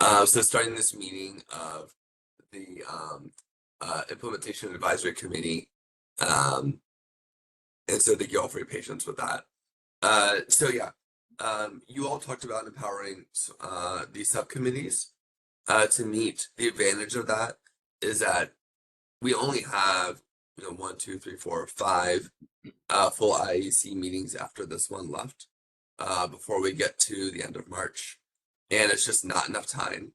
So starting this meeting of the Implementation Advisory Committee, and so thank you all for your patience with that. You all talked about empowering these subcommittees to meet. The advantage of that is that we only have 5 full IAC meetings after this one left before we get to the end of March, and it's just not enough time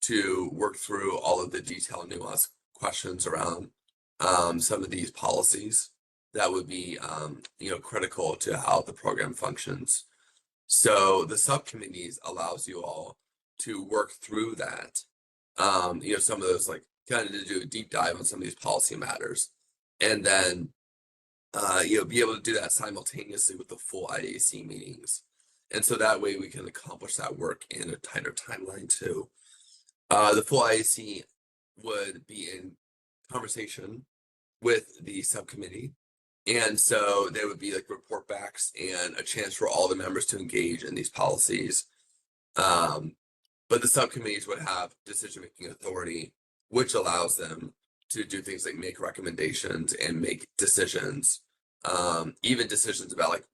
to work through all of the detailed nuanced questions around some of these policies that would be critical to how the program functions. So the subcommittees allows you all to work through that. Some of those, like, kind of to do a deep dive on some of these policy matters, and then be able to do that simultaneously with the full IAC meetings. And so that way we can accomplish that work in a tighter timeline too. The full IAC would be in conversation with the subcommittee. And so there would be like report backs and a chance for all the members to engage in these policies. But the subcommittees would have decision-making authority, which allows them to do things like make recommendations and make decisions, even decisions about like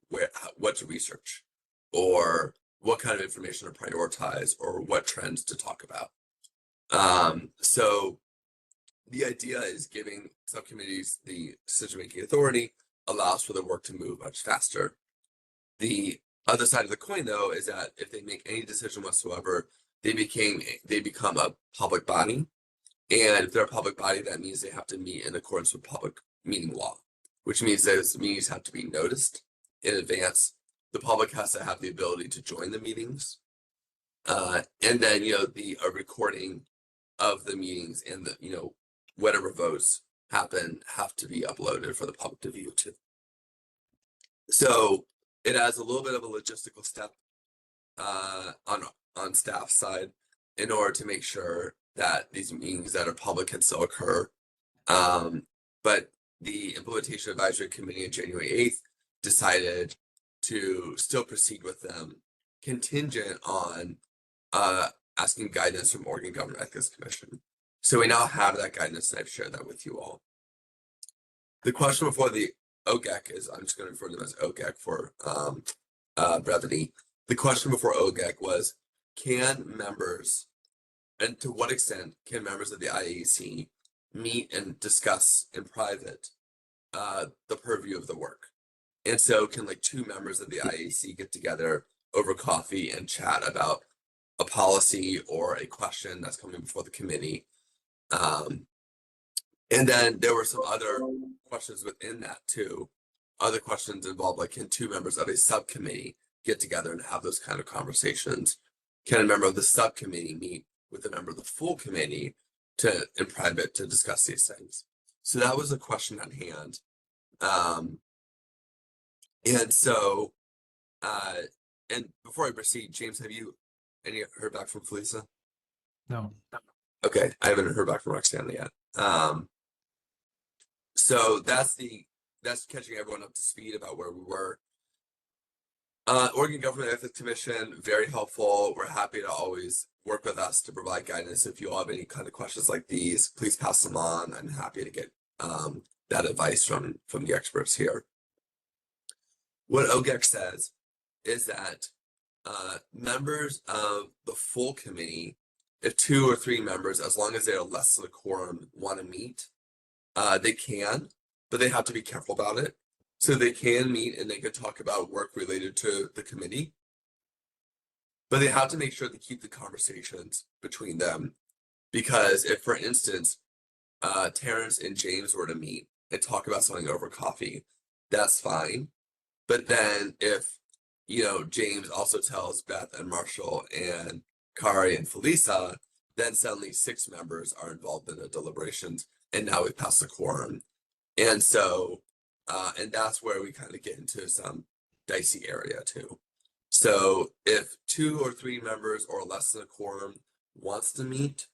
what to research or what kind of information to prioritize or what trends to talk about. So the idea is giving subcommittees the decision-making authority allows for the work to move much faster. The other side of the coin, though, is that if they make any decision whatsoever, they become a public body. And if they're a public body, that means they have to meet in accordance with public meeting law, which means those meetings have to be noticed in advance. The public has to have the ability to join the meetings. And then, a recording of the meetings and the, whatever votes happen have to be uploaded for the public to view too. So it adds a little bit of a logistical step on staff side in order to make sure that these meetings that are public can still occur. But the Implementation Advisory Committee on January 8th decided to still proceed with them contingent on asking guidance from Oregon Government Ethics Commission. So we now have that guidance, and I've shared that with you all. The question before the OGEC is, I'm just going to refer to them as OGEC for brevity. The question before OGEC was, can members, and to what extent can members of the IAC meet and discuss in private the purview of the work? And so can like 2 members of the IAC get together over coffee and chat about a policy or a question that's coming before the committee? And then there were some other questions within that too. Other questions involved, like, can 2 members of a subcommittee get together and have those kind of conversations? Can a member of the subcommittee meet with a member of the full committee in private to discuss these things? So that was the question at hand. And so, and before I proceed, James, have you heard back from Felisa? No. Okay, I haven't heard back from Roxana yet. So that's catching everyone up to speed about where we were. Oregon Government Ethics Commission, very helpful. We're happy to always work with us to provide guidance. If you all have any kind of questions like these, please pass them on. I'm happy to get that advice from the experts here. What OGEC says is that members of the full committee, if 2 or 3 members, as long as they are less than a quorum, want to meet, they can, but they have to be careful about it. So they can meet and they can talk about work related to the committee, but they have to make sure they keep the conversations between them. Because if, for instance, Terrence and James were to meet and talk about something over coffee, that's fine. But then if, James also tells Beth and Marshall and Kari and Felisa, then suddenly 6 members are involved in the deliberations, and now we've passed the quorum. And so, and that's where we kind of get into some dicey area too. So if 2 or 3 members or less than a quorum wants to meet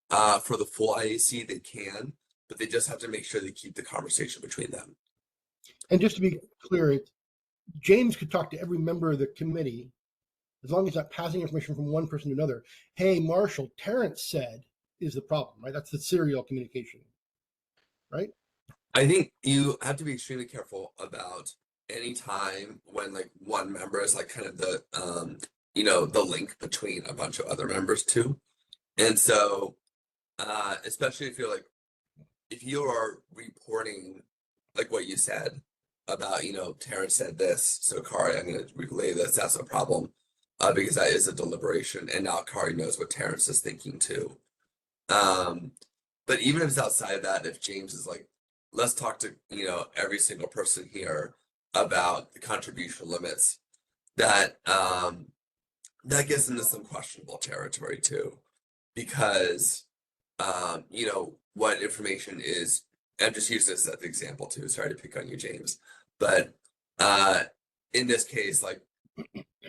for the full IAC, they can, but they just have to make sure they keep the conversation between them. And just to be clear, James could talk to every member of the committee as long as it's not passing information from one person to another. Hey, Marshall, Terrence said is the problem, right? That's the serial communication, right? I think you have to be extremely careful about any time when like one member is like kind of the the link between a bunch of other members too. And so especially if you're like if you are reporting like what you said about, Terrence said this, so Kari, I'm gonna relay this, that's a problem. Because that is a deliberation and now Kari knows what Terrence is thinking too. Um, but even if it's outside of that, if James is like, let's talk to, every single person here about the contribution limits, that gets into some questionable territory too. Because what information is, I'm just using this as an example too, sorry to pick on you, James. But uh in this case, like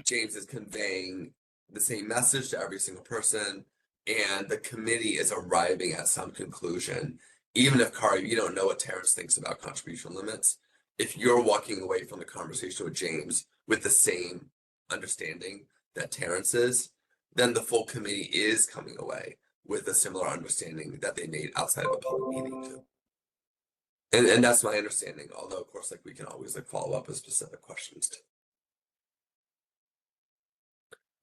James is conveying the same message to every single person, and the committee is arriving at some conclusion. Even if Kari, you don't know what Terrence thinks about contribution limits, if you're walking away from the conversation with James with the same understanding that Terrence is, then the full committee is coming away with a similar understanding that they made outside of a public meeting too. And that's my understanding, although of course like we can always like follow up with specific questions too.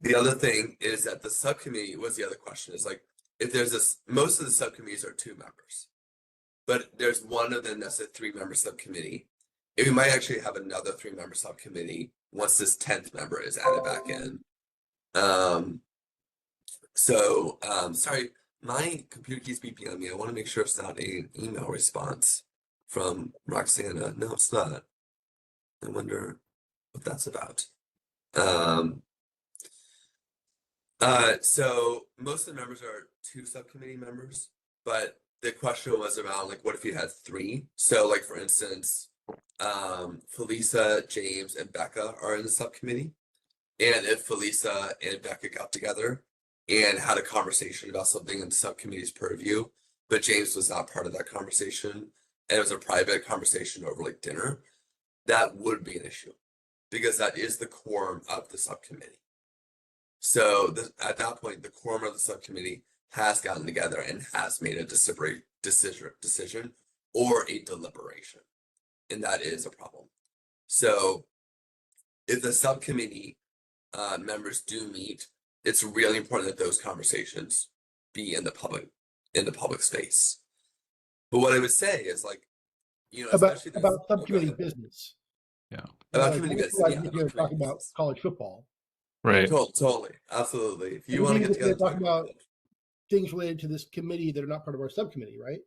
The other thing is that the subcommittee was the other question is like if there's this, most of the subcommittees are 2 members, but there's one of them that's a 3-member subcommittee. And we might actually have another 3-member subcommittee once this 10th member is added back in. Sorry, my computer keeps beeping on me. I want to make sure it's not an email response from Roxana. No, it's not. I wonder what that's about. So most of the members are 2 subcommittee members, but the question was around like, what if you had 3? So like, for instance, Felisa, James, and Becca are in the subcommittee. And if Felisa and Becca got together and had a conversation about something in the subcommittee's purview, but James was not part of that conversation, and it was a private conversation over like dinner, that would be an issue because that is the quorum of the subcommittee. So at that point, the quorum of the subcommittee has gotten together and has made a decision or a deliberation, and that is a problem. So if the subcommittee members do meet, it's really important that those conversations be in the public space. But what I would say is like, especially about subcommittee business. Yeah. About committee business. Like if you're talking about college football. Right. Totally. Absolutely. If you want to get together, talk about things related to this committee that are not part of our subcommittee, right?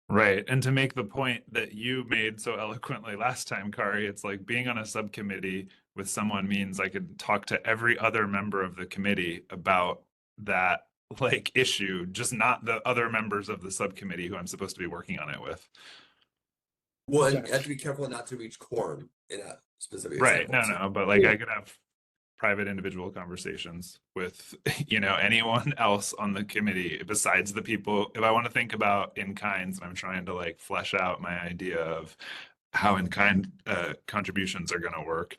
Right. And to make the point that you made so eloquently last time, Kari, it's like being on a subcommittee with someone means I could talk to every other member of the committee about that like issue, just not the other members of the subcommittee who I'm supposed to be working on it with. Well, and you have to be careful not to reach quorum in a specific Right. example. No, but like I could have private individual conversations with anyone else on the committee besides the people. If I want to think about in kinds and I'm trying to like flesh out my idea of how in kind contributions are going to work,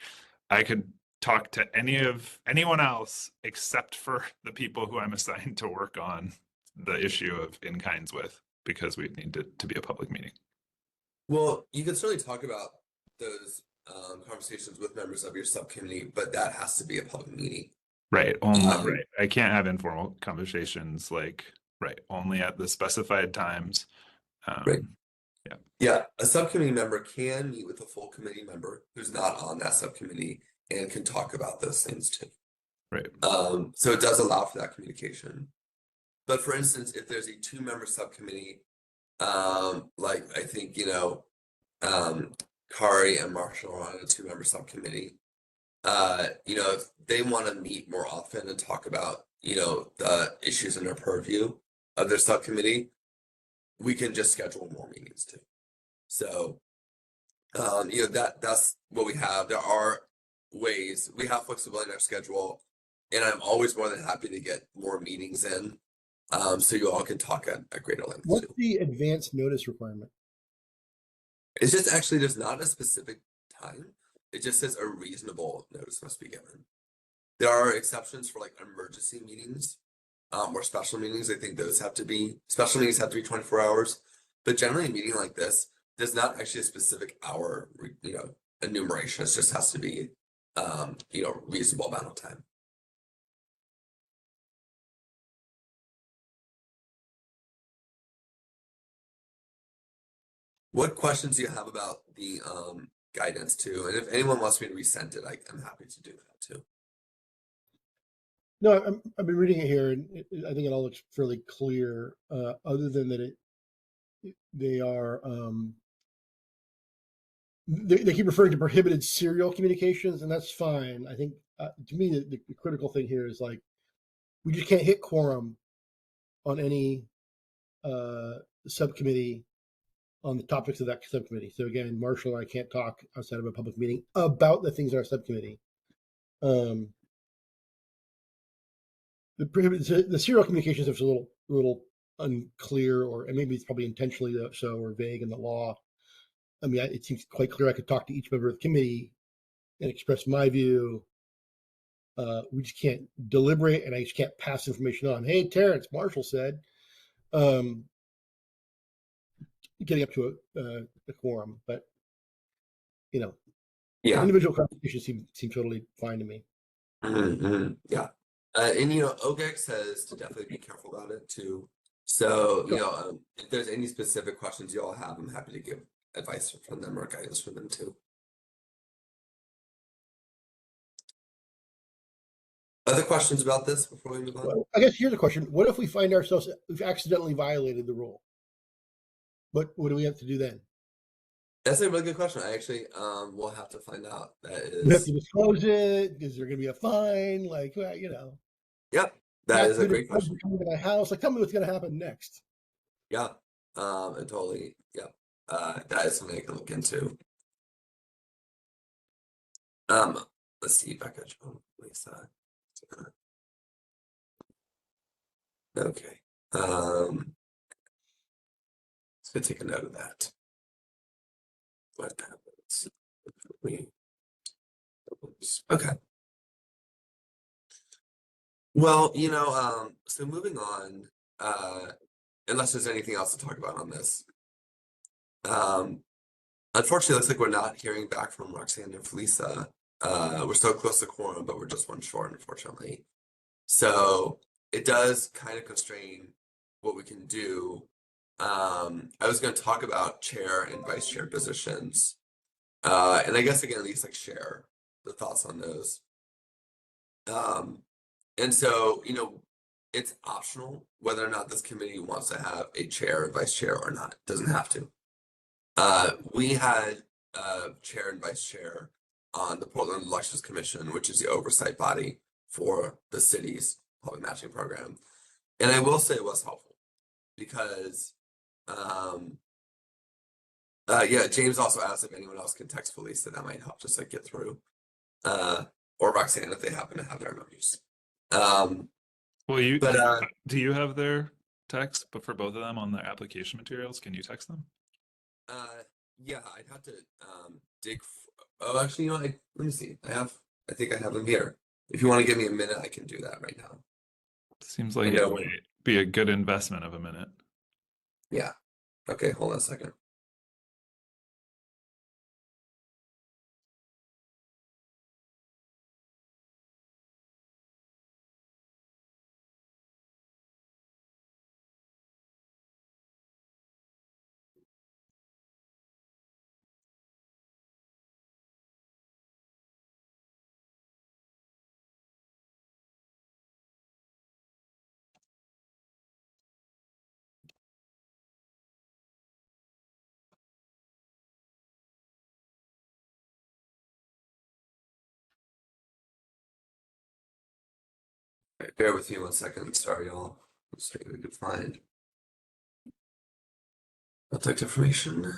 I could talk to anyone else except for the people who I'm assigned to work on the issue of in kinds with, because we need to be a public meeting. Well, you can certainly talk about those conversations with members of your subcommittee, but that has to be a public meeting. Right. Only right. I can't have informal conversations only at the specified times. Right. Yeah. Yeah. A subcommittee member can meet with a full committee member who's not on that subcommittee and can talk about those things too. Right. So it does allow for that communication. But for instance, if there's a 2-member subcommittee, like I think, Kari and Marshall are on a 2-member subcommittee. If they want to meet more often and talk about, the issues in their purview of their subcommittee, we can just schedule more meetings too. So, that's what we have. There are ways, we have flexibility in our schedule, and I'm always more than happy to get more meetings in, so you all can talk at greater length. What's the advance notice requirement? It's just actually there's not a specific time. It just says a reasonable notice must be given. There are exceptions for like emergency meetings, or special meetings. I think those have to be, special meetings have to be 24 hours. But generally, a meeting like this, there's not actually a specific hour, enumeration. It just has to be, reasonable amount of time. What questions do you have about the guidance too? And if anyone wants me to resend it, I'm happy to do that too. No, I've been reading it here, and I think it all looks fairly clear. Other than that, they are they keep referring to prohibited serial communications, and that's fine. I think to me the critical thing here is like we just can't hit quorum on any subcommittee on the topics of that subcommittee. So again, Marshall and I can't talk outside of a public meeting about the things in our subcommittee. The serial communications is a little unclear, and maybe it's probably intentionally so or vague in the law. I mean, it seems quite clear I could talk to each member of the committee and express my view. We just can't deliberate, and I just can't pass information on. Hey, Terrence, Marshall said, getting up to a quorum, but Yeah. individual conversations seem totally fine to me. Yeah. And OGEC says to definitely be careful about it too. So, if there's any specific questions you all have, I'm happy to give advice from them or guidance from them too. Other questions about this before we move on? Well, I guess here's a question. What if we find ourselves, we've accidentally violated the rule? What do we have to do then? That's a really good question. I actually will have to find out. We have to disclose it? Is there going to be a fine? Like, Yep, that is a great question. Coming to my house, like, tell me what's going to happen next. Yeah, and totally. Yeah, that is something I can look into. Let's see, Becca, Joan, Lisa. Okay. Let's take a note of that. What happens if we? Okay. Well, so moving on, unless there's anything else to talk about on this. Unfortunately, it looks like we're not hearing back from Roxanne and Felisa. We're so close to quorum, but we're just one short, unfortunately. So it does kind of constrain what we can do. I was going to talk about chair and vice chair positions. And I guess again, at least share the thoughts on those. And so, it's optional whether or not this committee wants to have a chair and vice chair or not. It doesn't have to. We had chair and vice chair on the Portland Elections Commission, which is the oversight body for the city's public matching program. And I will say it was helpful because, James also asked if anyone else can text Felisa, that might help just get through. Or Roxanne if they happen to have their numbers. Do you have their text, but for both of them on their application materials, can you text them? Yeah, I'd have to dig. Oh, actually, let me see. I think I have them here. If you want to give me a minute, I can do that right now. Seems like it would be a good investment of a minute. Yeah. Okay, hold on a second. Right, bear with me 1 second. Sorry, y'all. Let's see if we can find contact information.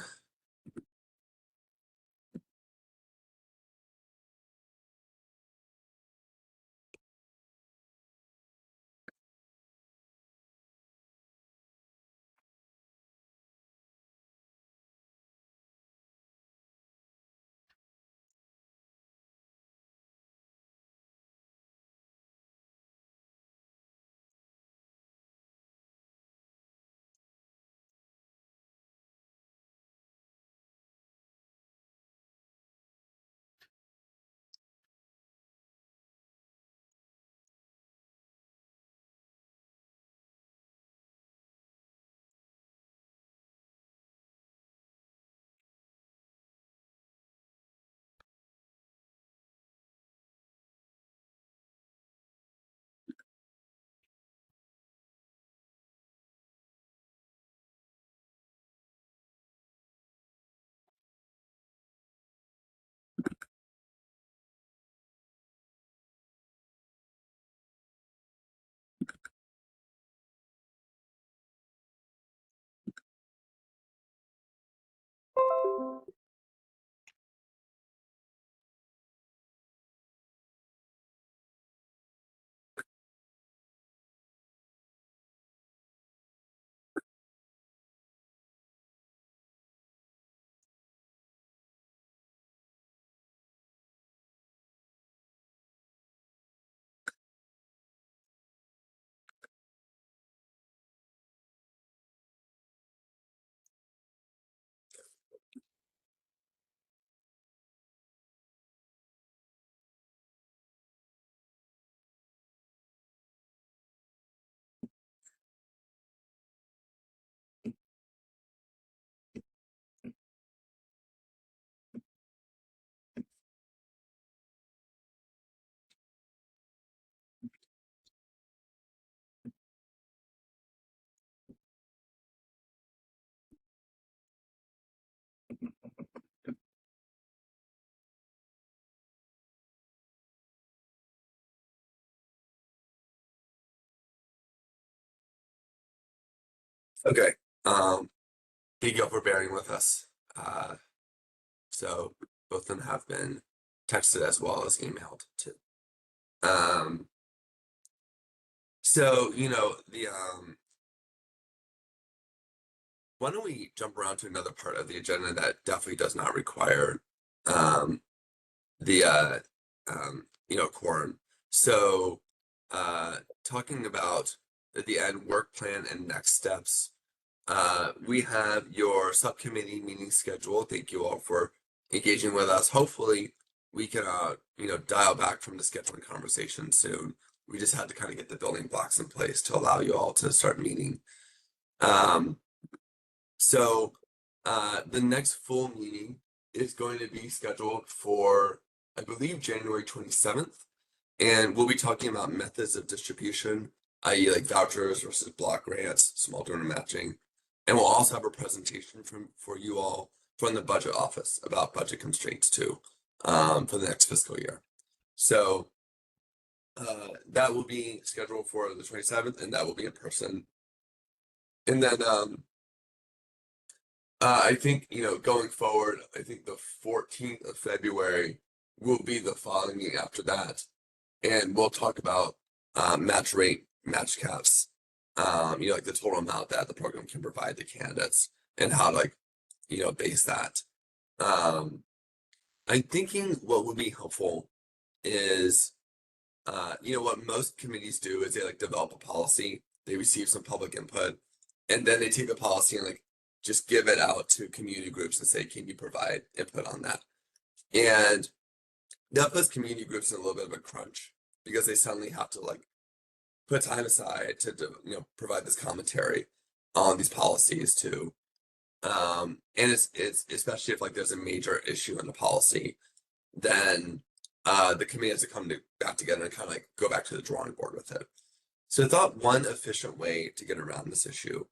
Okay. Thank you all for bearing with us. So both of them have been texted as well as emailed too. So why don't we jump around to another part of the agenda that definitely does not require the quorum. So talking about at the end work plan and next steps. We have your subcommittee meeting schedule. Thank you all for engaging with us. Hopefully we can dial back from the scheduling conversation soon. We just had to kind of get the building blocks in place to allow you all to start meeting. So the next full meeting is going to be scheduled for, I believe, January 27th. And we'll be talking about methods of distribution, i.e. like vouchers versus block grants, small donor matching. And we'll also have a presentation for you all from the budget office about budget constraints too, for the next fiscal year. So that will be scheduled for the 27th, and that will be in person. And then I think, going forward, I think the 14th of February will be the following meeting after that. And we'll talk about match rate, match caps, like the total amount that the program can provide to candidates and how to base that. I'm thinking what would be helpful is, what most committees do is they develop a policy, they receive some public input, and then they take the policy and just give it out to community groups and say, can you provide input on that? And that puts community groups in a little bit of a crunch because they suddenly have to put time aside to provide this commentary on these policies too. And it's especially if there's a major issue in the policy, then the committee has to come back together and kind of go back to the drawing board with it. So I thought one efficient way to get around this issue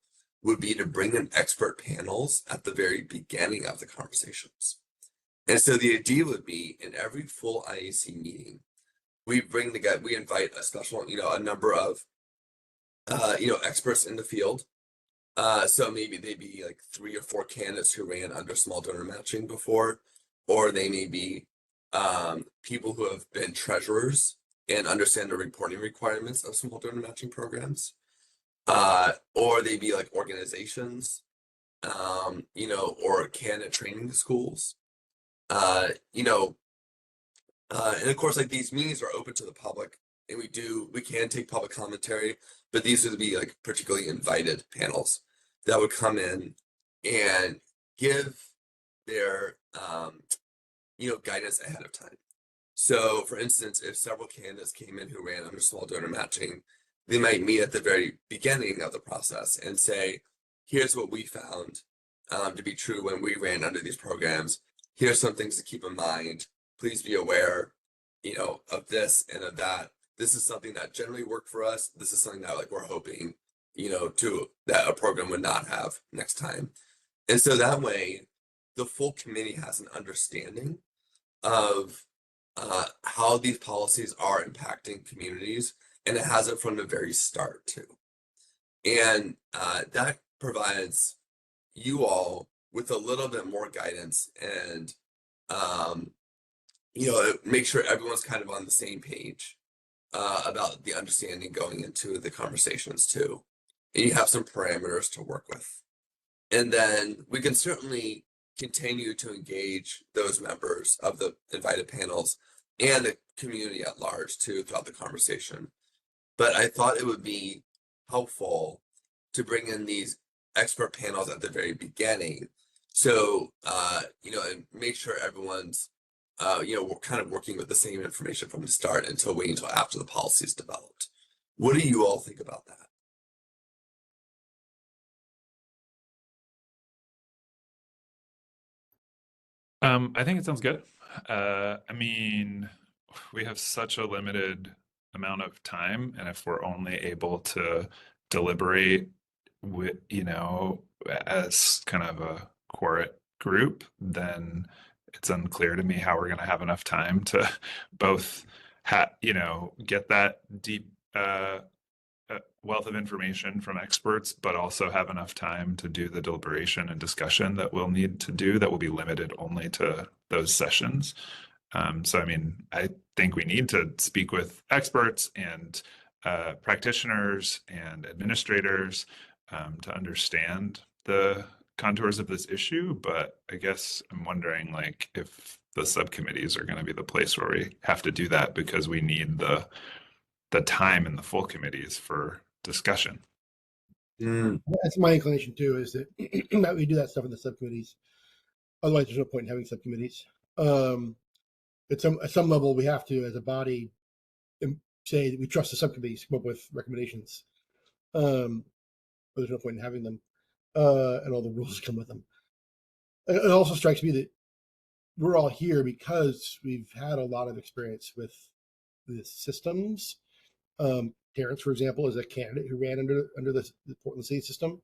would be to bring in expert panels at the very beginning of the conversations. And so the idea would be in every full IAC meeting, we invite a special, a number of, experts in the field. So maybe they'd be 3 or 4 candidates who ran under small donor matching before, or they may be people who have been treasurers and understand the reporting requirements of small donor matching programs. Or they be organizations, or candidate training schools. And of course, these meetings are open to the public, and we can take public commentary, but these would be particularly invited panels that would come in and give their guidance ahead of time. So for instance, if several candidates came in who ran under small donor matching, they might meet at the very beginning of the process and say, here's what we found to be true when we ran under these programs. Here's some things to keep in mind. Please be aware, of this and of that. This is something that generally worked for us. This is something that we're hoping, that a program would not have next time. And so that way, the full committee has an understanding of how these policies are impacting communities, and it has it from the very start too. And that provides you all with a little bit more guidance and make sure everyone's kind of on the same page about the understanding going into the conversations too. And you have some parameters to work with. And then we can certainly continue to engage those members of the invited panels and the community at large too throughout the conversation. But I thought it would be helpful to bring in these expert panels at the very beginning. So, and make sure everyone's, we're kind of working with the same information from the start until waiting until after the policy is developed. What do you all think about that? I think it sounds good. I mean, we have such a limited amount of time, and if we're only able to deliberate with, as kind of a quorum group, then it's unclear to me how we're going to have enough time to both get that deep a wealth of information from experts, but also have enough time to do the deliberation and discussion that we'll need to do that will be limited only to those sessions. So, I mean, I think we need to speak with experts and practitioners and administrators to understand the contours of this issue. But I guess I'm wondering, like, if the subcommittees are going to be the place where we have to do that because we need the time in the full committees for discussion. That's my inclination too, is that, that we do that stuff in the subcommittees. Otherwise, there's no point in having subcommittees. At some level, we have to, as a body, say that we trust the subcommittees to come up with recommendations. But there's no point in having them, and all the rules come with them. It also strikes me that we're all here because we've had a lot of experience with the systems. Terrence, for example, is a candidate who ran under the Portland City system.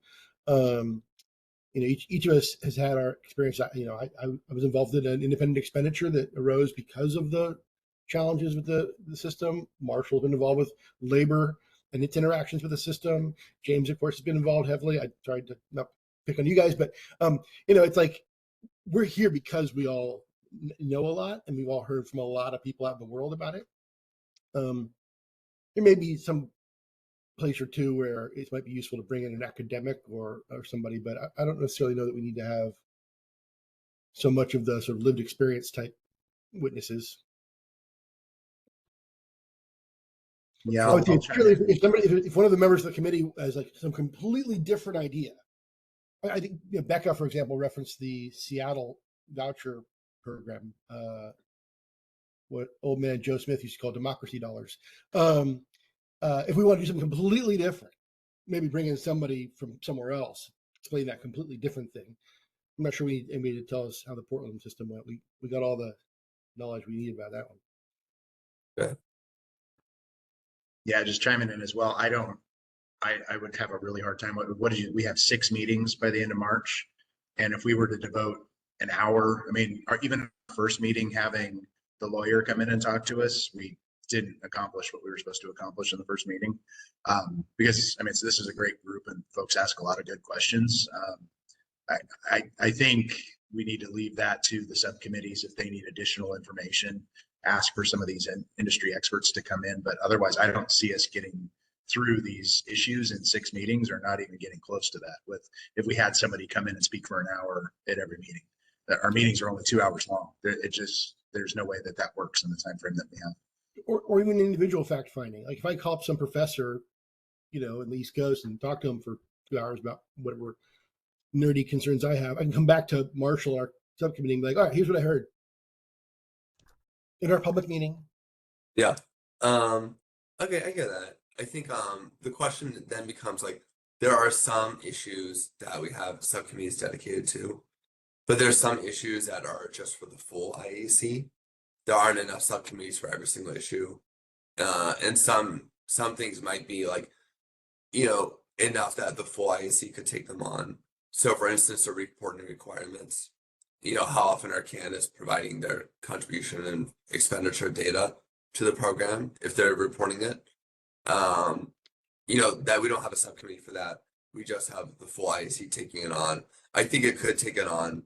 Each of us has had our experience. I was involved in an independent expenditure that arose because of the challenges with the system. Marshall's been involved with labor and its interactions with the system. James, of course, has been involved heavily. I tried to not pick on you guys, but it's like we're here because we all know a lot and we've all heard from a lot of people out in the world about it. There may be some place or two where it might be useful to bring in an academic or somebody, but I don't necessarily know that we need to have so much of the sort of lived experience type witnesses. Yeah, I would say if one of the members of the committee has like some completely different idea, I think Becca, for example, referenced the Seattle voucher program, what old man Joe Smith used to call democracy dollars. If we want to do something completely different, maybe bring in somebody from somewhere else, explain that completely different thing. I'm not sure we need anybody to tell us how the Portland system went. We got all the knowledge we need about that one. Yeah. Yeah, just chiming in as well. I would have a really hard time. We have 6 meetings by the end of March. And if we were to devote an hour, I mean, even our first meeting, having the lawyer come in and talk to us, we didn't accomplish what we were supposed to accomplish in the first meeting. Because so this is a great group and folks ask a lot of good questions. I think we need to leave that to the subcommittees if they need additional information, ask for some of these industry experts to come in. But otherwise, I don't see us getting through these issues in 6 meetings or not even getting close to that if we had somebody come in and speak for an hour at every meeting. Our meetings are only 2 hours long. There's no way that works in the time frame that we have. Or even individual fact finding. Like if I call up some professor, in the East Coast and talk to him for 2 hours about whatever nerdy concerns I have, I can come back to Marshall, our subcommittee, and be like, all right, here's what I heard in our public meeting. Yeah. Okay, I get that. I think the question then becomes like there are some issues that we have subcommittees dedicated to, but there's some issues that are just for the full IAC. There aren't enough subcommittees for every single issue. And some things might be like, enough that the full IAC could take them on. So for instance, the reporting requirements, how often are candidates providing their contribution and expenditure data to the program if they're reporting it? That we don't have a subcommittee for that. We just have the full IAC taking it on. I think it could take it on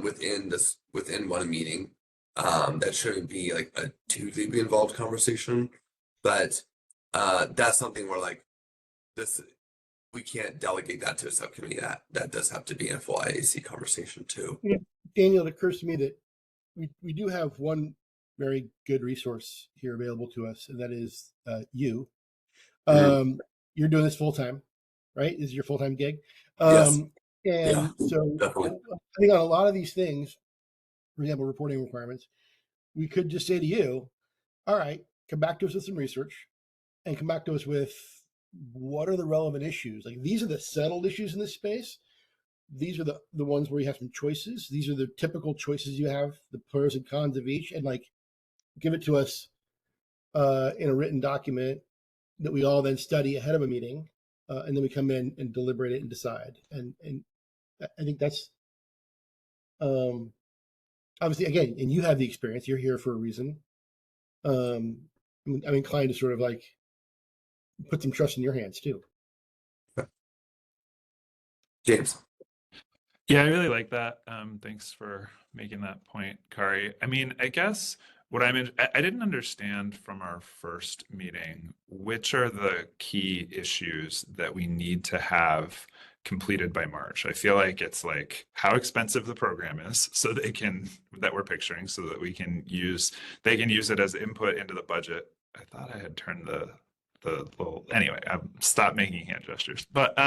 within one meeting. That shouldn't be like a too deeply involved conversation, but that's something where like we can't delegate that to a subcommittee. That does have to be a full IAC conversation too. Daniel, it occurs to me that we do have one very good resource here available to us, and that is you. You're doing this full time, right? This is your full time gig. Yes. And so definitely. I think on a lot of these things, for example, reporting requirements, we could just say to you, all right, come back to us with some research and come back to us with what are the relevant issues. Like these are the settled issues in this space. These are the ones where you have some choices. These are the typical choices you have, the pros and cons of each, and like give it to us in a written document that we all then study ahead of a meeting, and then we come in and deliberate it and decide. And I think that's obviously, again, and you have the experience. You're here for a reason. I'm inclined to sort of like put some trust in your hands too. James. Yeah, I really like that. Thanks for making that point, Kari. I mean, I guess what I didn't understand from our first meeting, which are the key issues that we need to have completed by March. I feel like it's like how expensive the program is, so that we're picturing, so that they can use it as input into the budget. I thought I had turned the little, anyway, stop making hand gestures. But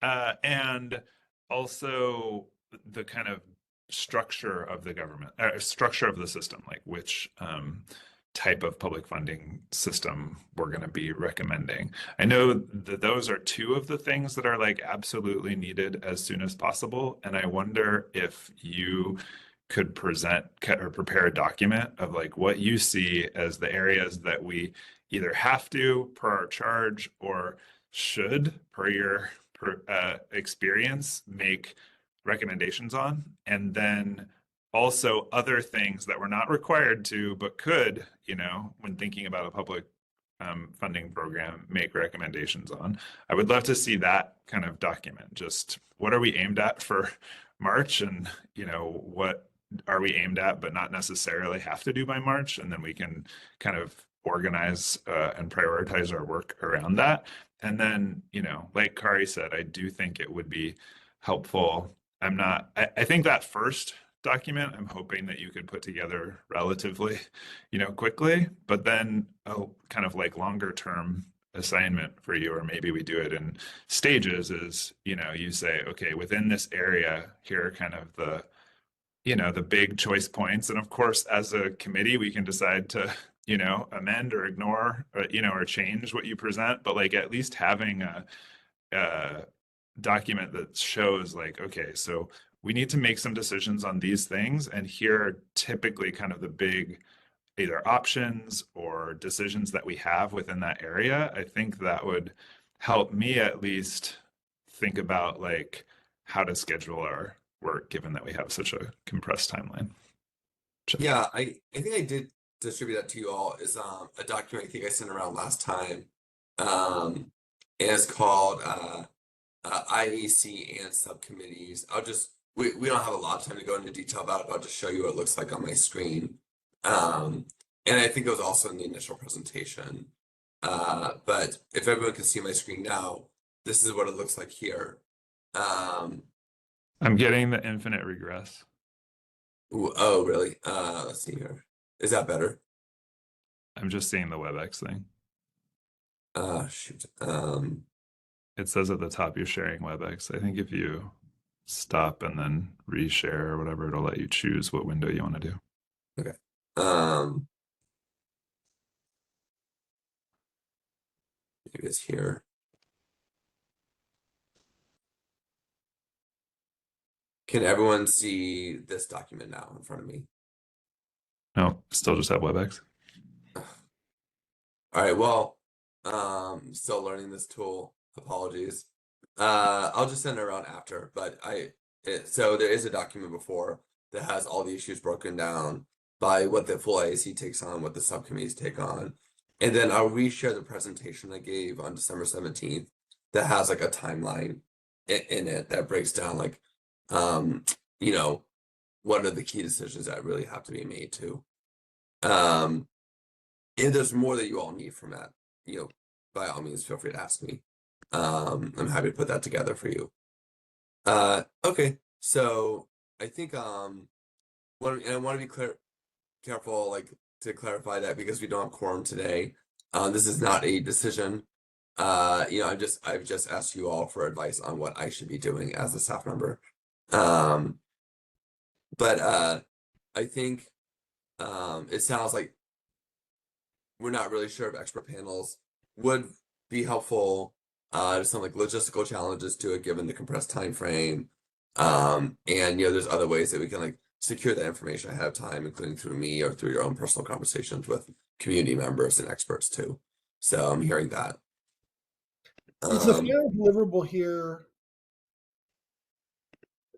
and also the kind of structure of the government, structure of the system, like which type of public funding system we're going to be recommending. I know that those are two of the things that are like absolutely needed as soon as possible. And I wonder if you could present or prepare a document of like what you see as the areas that we either have to per our charge or should per your experience make recommendations on, and then also other things that we're not required to but could, when thinking about a public funding program, make recommendations on. I would love to see that kind of document. Just what are we aimed at for March, and what are we aimed at but not necessarily have to do by March, and then we can kind of organize and prioritize our work around that. And then, like Kari said, I do think it would be helpful. I think that first document, I'm hoping that you could put together relatively, quickly, but then a kind of like longer term assignment for you, or maybe we do it in stages, is, you say, okay, within this area, here are kind of the big choice points. And of course, as a committee, we can decide to amend or ignore, or change what you present, but like at least having a document that shows like, okay, so we need to make some decisions on these things, and here are typically kind of the big either options or decisions that we have within that area. I think that would help me at least think about like how to schedule our work, given that we have such a compressed timeline. Yeah, I think I did distribute that to you all. Is a document I think I sent around last time. And it's called IAC and subcommittees. We don't have a lot of time to go into detail about it, but I'll just show you what it looks like on my screen. And I think it was also in the initial presentation. But if everyone can see my screen now, this is what it looks like here. I'm getting the infinite regress. Ooh, oh, really? Let's see here. Is that better? I'm just seeing the WebEx thing. Shoot. It says at the top you're sharing WebEx. I think if you stop and then reshare or whatever, it'll let you choose what window you want to do. Okay. Maybe it's here. Can everyone see this document now in front of me? No, still just have WebEx. All right, well, still learning this tool. Apologies. I'll just send it around after, but so there is a document before that has all the issues broken down by what the full AAC takes on, what the subcommittees take on. And then I'll reshare the presentation I gave on December 17th that has like a timeline in it that breaks down like, what are the key decisions that really have to be made too. And there's more that you all need from that, by all means, feel free to ask me. I'm happy to put that together for you. Okay, so I think I want to be careful, like to clarify that because we don't have quorum today. This is not a decision. I've just asked you all for advice on what I should be doing as a staff member. But I think it sounds like we're not really sure if expert panels would be helpful. Some like logistical challenges to it given the compressed time frame. And there's other ways that we can like secure that information ahead of time, including through me or through your own personal conversations with community members and experts too. So I'm hearing that. Is the final deliverable here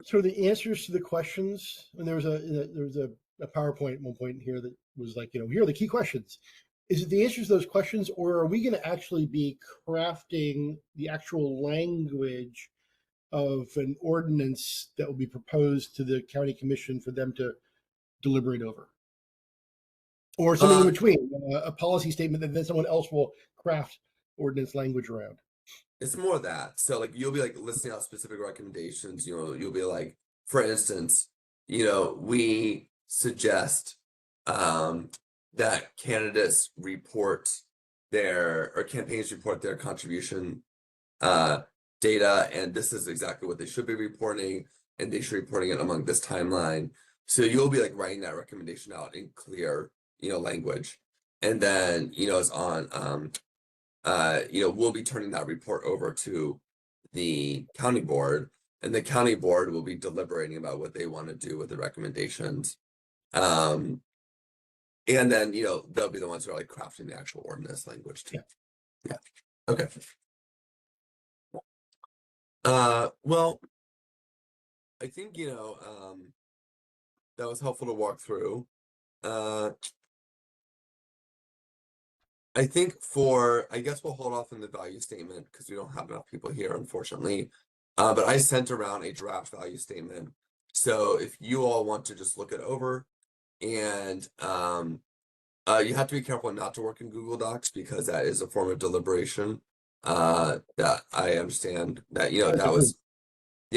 sort of the answers to the questions? And there was a PowerPoint at one point here that was like, here are the key questions. is it the answers to those questions, or are we going to actually be crafting the actual language of an ordinance that will be proposed to the county commission for them to deliberate over? Or something in between, a policy statement that then someone else will craft ordinance language around? It's more that. So like you'll be like listing out specific recommendations, you'll be like, for instance, we suggest that candidates report or campaigns report their contribution data, and this is exactly what they should be reporting, and they should be reporting it among this timeline. So you'll be like writing that recommendation out in clear, language. And then, it's on we'll be turning that report over to the county board, and the county board will be deliberating about what they want to do with the recommendations. And then, they'll be the ones who are like crafting the actual ordinance language too. Yeah. Okay. Well, I think, that was helpful to walk through. I think I guess we'll hold off on the value statement because we don't have enough people here, unfortunately. But I sent around a draft value statement. So if you all want to just look it over, and you have to be careful not to work in Google Docs because that is a form of deliberation. That I understand that, that was,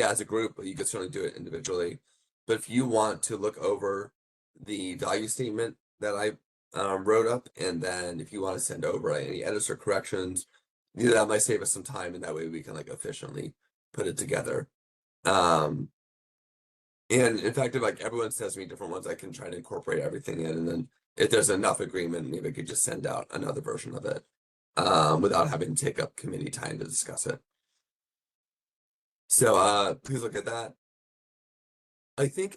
as a group, but you could certainly do it individually. But if you want to look over the value statement that I wrote up, and then if you want to send over any edits or corrections, that might save us some time, and that way we can like efficiently put it together. And in fact, if like everyone sends me different ones, I can try to incorporate everything in, and then if there's enough agreement, maybe I could just send out another version of it without having to take up committee time to discuss it. So please look at that. I think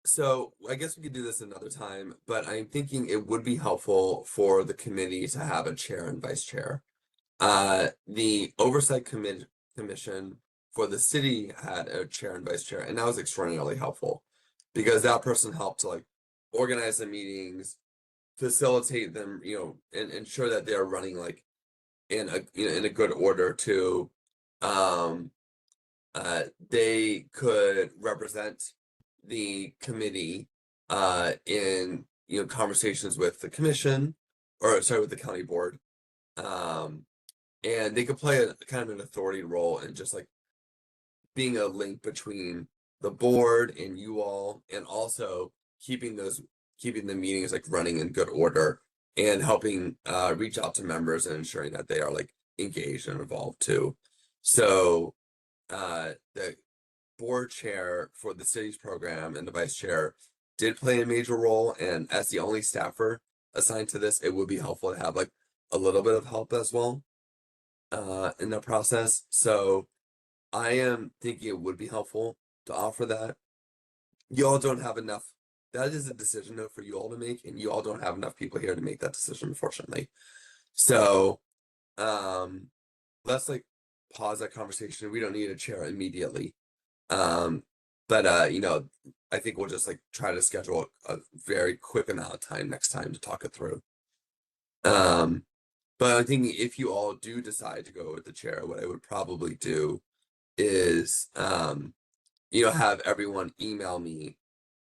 so I guess we could do this another time, but I'm thinking it would be helpful for the committee to have a chair and vice chair. The oversight commission for the city had a chair and vice chair, and that was extraordinarily helpful because that person helped to like organize the meetings, facilitate them, and ensure that they're running like in a good order too. They could represent the committee in conversations with the commission, or sorry, with the county board, and they could play a kind of an authority role in just like being a link between the board and you all, and also keeping the meetings like running in good order, and helping reach out to members and ensuring that they are like engaged and involved too. So the board chair for the city's program and the vice chair did play a major role, and as the only staffer assigned to this, it would be helpful to have like a little bit of help as well in the process. So I am thinking it would be helpful to offer that. You all don't have enough. That is a decision though for you all to make, and you all don't have enough people here to make that decision, unfortunately. So let's like pause that conversation. We don't need a chair immediately. But I think we'll just like try to schedule a very quick amount of time next time to talk it through. But I think if you all do decide to go with the chair, what I would probably do is have everyone email me.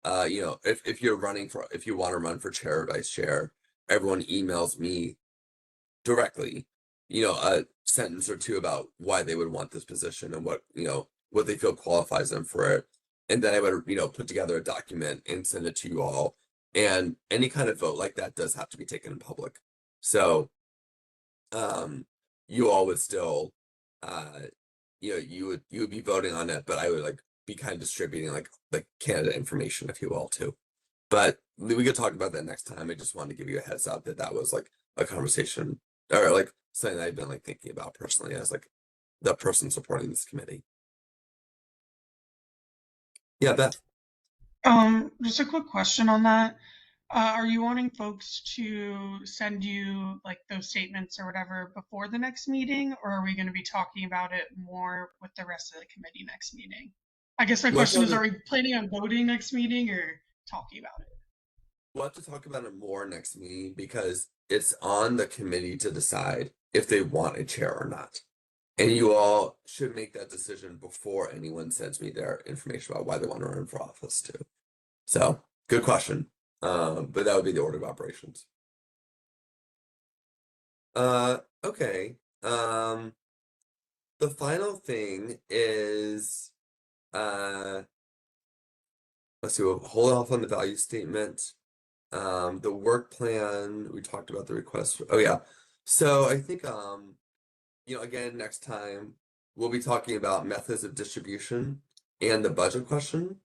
If you want to run for chair or vice chair, everyone emails me directly, a sentence or two about why they would want this position and what they feel qualifies them for it. And then I would, put together a document and send it to you all. And any kind of vote like that does have to be taken in public. So you all would still you would be voting on it, but I would like be kind of distributing like candidate information, if you will, too. But we could talk about that next time. I just wanted to give you a heads up that was like a conversation, or like something that I've been like thinking about personally as like the person supporting this committee. Yeah, Beth. Just a quick question on that. Are you wanting folks to send you like those statements or whatever before the next meeting, or are we going to be talking about it more with the rest of the committee next meeting? I guess my What's question on is, the- are we planning on voting next meeting or talking about it? We'll have to talk about it more next meeting because it's on the committee to decide if they want a chair or not. And you all should make that decision before anyone sends me their information about why they want to run for office too. So good question. But that would be the order of operations. Okay. The final thing is let's see, we'll hold off on the value statement. The work plan, we talked about the request. Oh yeah. So I think again, next time we'll be talking about methods of distribution and the budget question.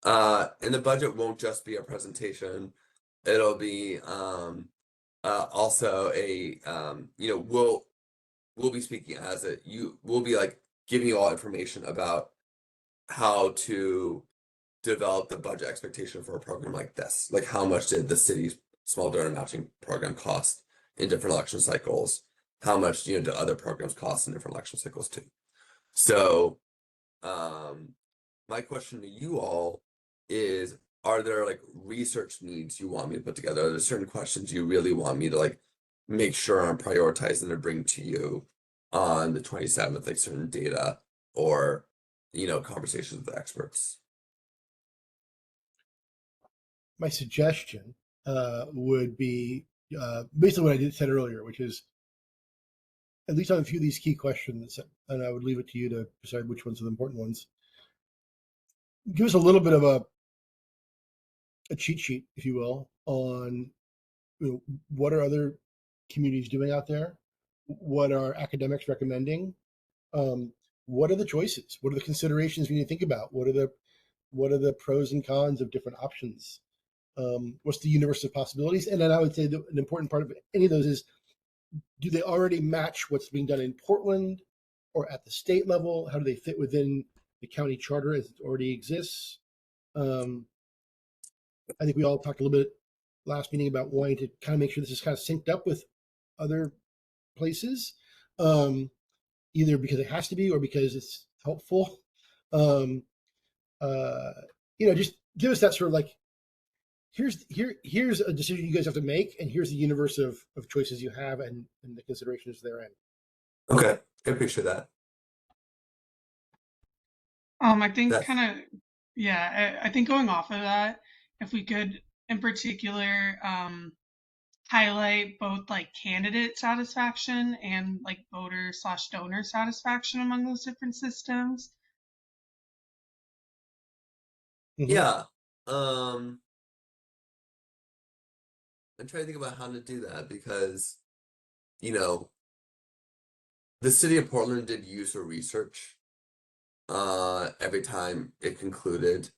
And the budget won't just be a presentation. It'll be also a we'll be speaking as we'll be like giving you all information about how to develop the budget expectation for a program like this. Like how much did the city's small donor matching program cost in different election cycles? How much do other programs cost in different election cycles too? So my question to you all is, are there like research needs you want me to put together? Are there certain questions you really want me to like make sure I'm prioritizing and bring to you on the 27th, like certain data or conversations with experts? My suggestion would be basically what I said earlier, which is at least on a few of these key questions, and I would leave it to you to decide which ones are the important ones. Give us a little bit of a cheat sheet, if you will, on what are other communities doing out there? What are academics recommending? What are the choices? What are the considerations we need to think about? What are the pros and cons of different options? What's the universe of possibilities? And then I would say that an important part of any of those is, do they already match what's being done in Portland or at the state level? How do they fit within the county charter as it already exists? I think we all talked a little bit last meeting about wanting to kind of make sure this is kind of synced up with other places, either because it has to be or because it's helpful. Just give us that sort of like, here's a decision you guys have to make, and here's the universe of choices you have and the considerations therein. Okay, I appreciate that. I think That's- I think going off of that, if we could in particular highlight both like candidate satisfaction and like voter/donor satisfaction among those different systems. Mhm. Yeah. I'm trying to think about how to do that because, the city of Portland did user research every time it concluded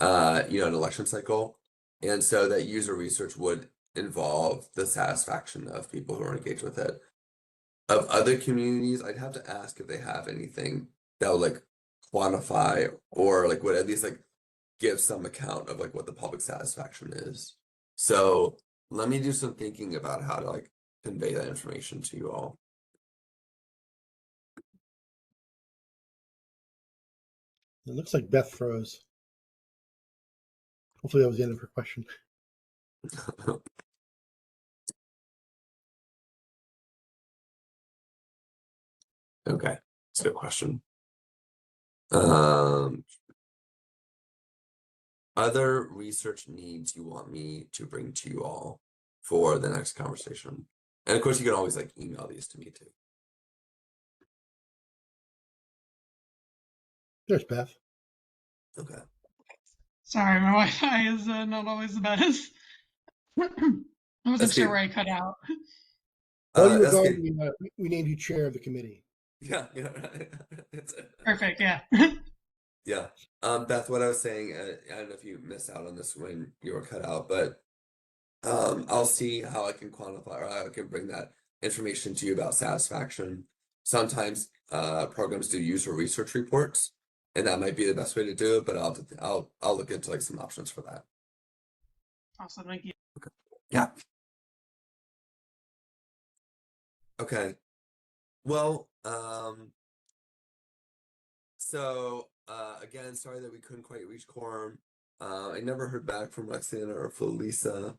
an election cycle. And so that user research would involve the satisfaction of people who are engaged with it. Of other communities, I'd have to ask if they have anything that would like quantify or like would at least like give some account of like what the public satisfaction is. So let me do some thinking about how to like convey that information to you all. It looks like Beth froze. Hopefully that was the end of her question. Okay, that's a good question. Other research needs you want me to bring to you all for the next conversation. And of course you can always like email these to me too. There's Beth. Okay. Sorry, my Wi-Fi is not always the best. I wasn't That's sure good. where I cut out. While you were that's gone, good. we named you chair of the committee. Yeah. Perfect. Yeah. Yeah. Beth, what I was saying, I don't know if you missed out on this when you were cut out, but I'll see how I can quantify or how I can bring that information to you about satisfaction. Sometimes programs do user research reports, and that might be the best way to do it, but I'll look into like some options for that. Awesome. Thank you. Yeah. Okay. Well, so Again, sorry that we couldn't quite reach quorum. I never heard back from Roxana or Felisa.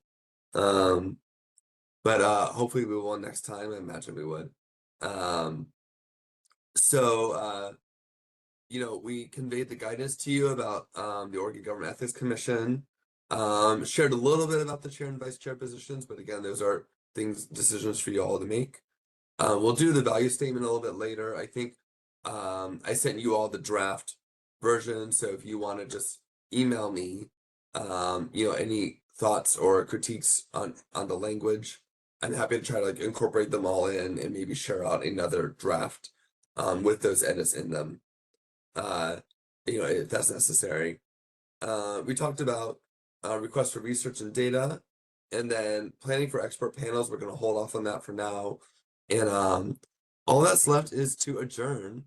But hopefully we will next time. I imagine we would. You know, we conveyed the guidance to you about the Oregon Government Ethics Commission. Shared a little bit about the chair and vice chair positions, but again, those are decisions for you all to make. We'll do the value statement a little bit later. I think I sent you all the draft version, so if you want to just email me, you know, any thoughts or critiques on the language, I'm happy to try to like incorporate them all in and maybe share out another draft with those edits in them. You know, if that's necessary. We talked about requests for research and data, and then planning for expert panels. We're going to hold off on that for now, and all that's left is to adjourn,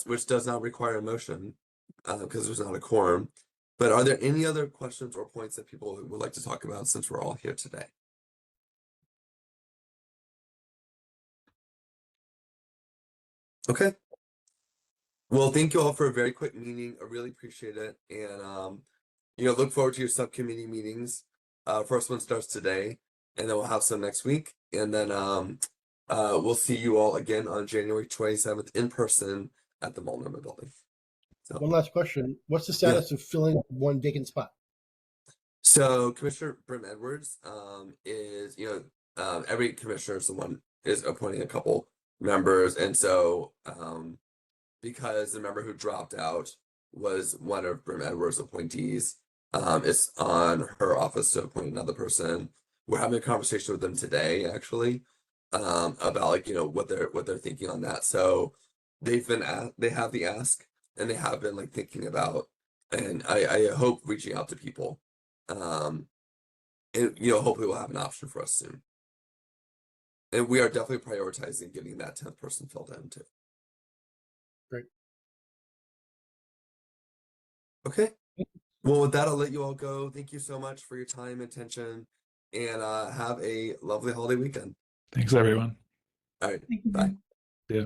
which does not require a motion because there's not a quorum. But are there any other questions or points that people would like to talk about since we're all here today? Okay. Well, thank you all for a very quick meeting. I really appreciate it. And, you know, look forward to your subcommittee meetings. First one starts today, and then we'll have some next week. And then we'll see you all again on January 27th in person at the Multnomah Building. So, One last question. What's the status of filling one vacant spot? so Commissioner Brim Edwards is, you know, every commissioner is appointing a couple members. And so because the member who dropped out was one of Brim Edwards' appointees, it's on her office to appoint another person. We're having a conversation with them today, actually, about like, you know, what they're thinking on that. So they have the ask, and they have been like thinking about, and I hope reaching out to people, and you know, hopefully we'll have an option for us soon. And we are definitely prioritizing getting that 10th person filled in too. Great. Okay. Well, with that, I'll let you all go. Thank you so much for your time and attention, and have a lovely holiday weekend. Thanks, everyone. All right. Thank you. Bye. Yeah.